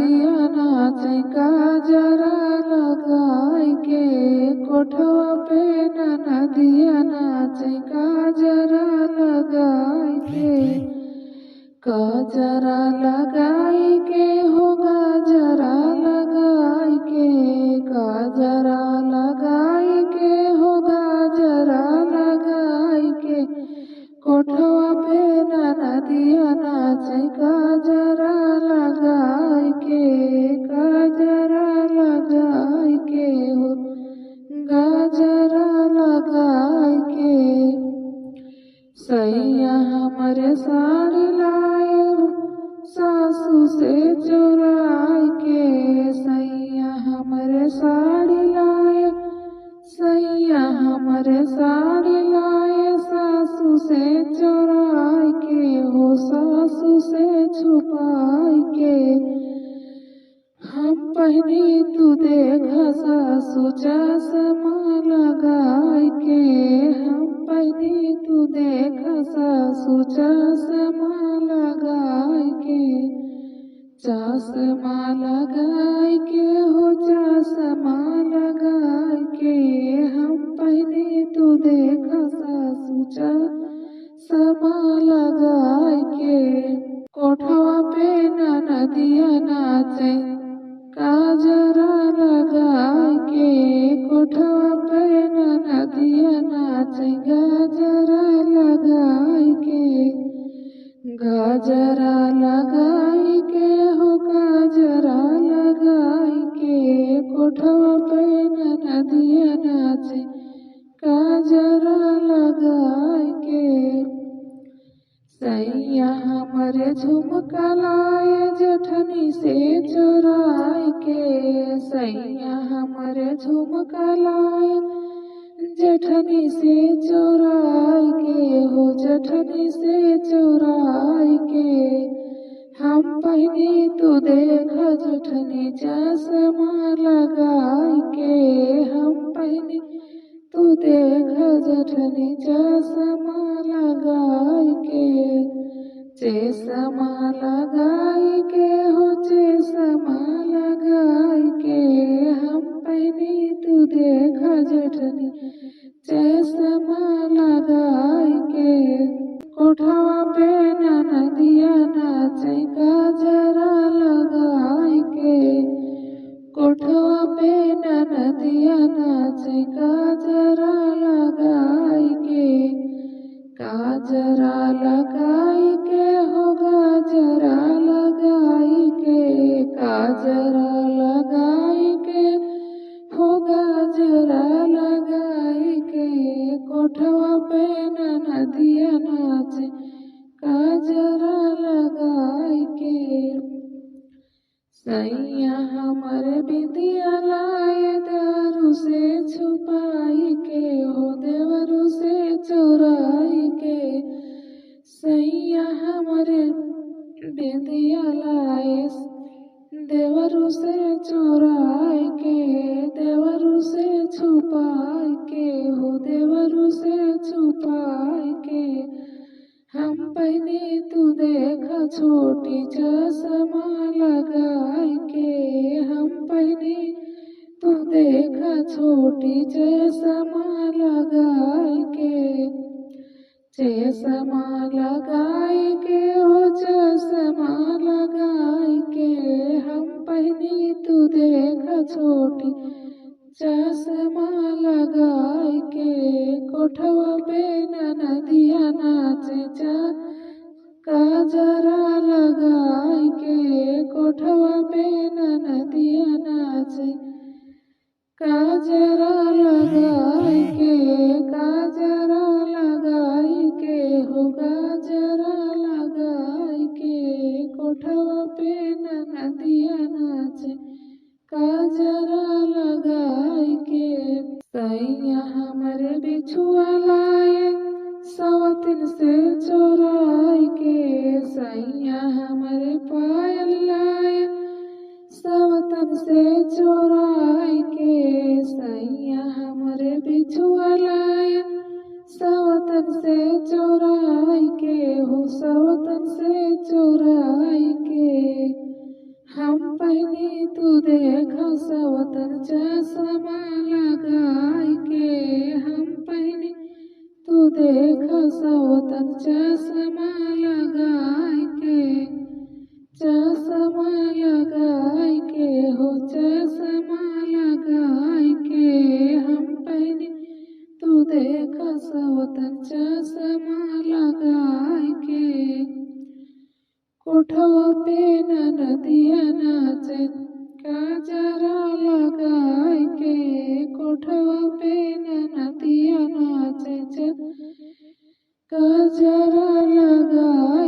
दिया नाचे काजरा लगाई के कोठवा पे नदिया नाचे काजरा लगाई के काजरा लगाई के हो गाजरा लगाई के काजरा लगाई के हो गाजरा लगाई के कोठवा पे नदिया नाचे काजरा लगाई के काजरा लगाई के हो गाजरा लगाई के सैया हमारे साड़ी लाए सासू से चुराई के सैया हमारे साड़ी लाए सैया हमारे साड़ी लाए सासू से चुराई के हो सासू से छुपाई के हम पहनी तू देखा सासू चश्मा लगाई के हम पहनी तू देखा सासू चश्मा लगाई के चश्मा लगाई के हो चश्मा लगाई के हम पहनी तू देखा सासू चश्मा लगाई के कोठवा पे नदिया नाचे काजरा लगाई के कोठवा पे नदिया नाचे गाजरा लगाई के गाजरा लगाई के हो गाजरा लगाई के कोठवा पे नदिया नाचे गाजरा लगाई के सैया हमारे झुमका लाए जेठनी से चुराई के सैया हमारे झुमका लाए जेठनी से चुराई के हो जेठनी से चुराई के हम पहनी तू देखा जेठनी चश्मा लगाई के हम पहनी तू देखा जेठनी चश्मा लगाई के चश्मा लगाई के हो चश्मा लगाई के हम पहनी तू देखा जेठनी चश्मा लगाई के कोठवा पे नदिया नाचे काजरा लगाई के कोठवा पे नदिया नाचे काजरा लगाई के काजरा लगाई के हो गाजरा लगाई के काजरा लगाई के हो गाजरा लगाई के कोठवा पे नदिया नाचे काजरा लगाई के सैया हमारे बिंदिया लाए देवरू से छुपाई के हो देवरू से चुराई के सैया हमारे बिंदिया लाए देवरू से चुराई के देवरू से छुपाई के हो देवरू से छुपाई के हम पहने तू देखा छोटी चश्मा लगाई के हम पहने तू देखा छोटी चश्मा लगाई के चश्मा लगाई के हो चश्मा लगाई के हम पहने तू देखा छोटी चश्मा लगाई के कोठवा पे नदिया नाचे काजरा लगाई के कोठवा पे नदिया नाचे काजरा लगाई के काजरा लगाई के हो गाजरा लगाई के कोठवा पे नदिया नाचे काजरा लगाई के सैया हमारे बिछुआ लाए सवतिन से चोराई के सैया हमारे पायल लाए सवतन से चोराई के सैया हमारे बिछुआ लाए सवतन से चोराई के हो सवतन से चोराई के हम पहिनी तू देख सवतन चश्मा लगाई के, हम पहिनी तू देख सवतन चश्मा लगाई के, चश्मा लगाई के हो चश्मा लगाई के, हम पहिनी तू देख सवतन चश्मा लगाई के। कोठवा पे नदिया नाचे काजरा लगाई के, कोठवा पे नदिया नाचे काजरा लगाई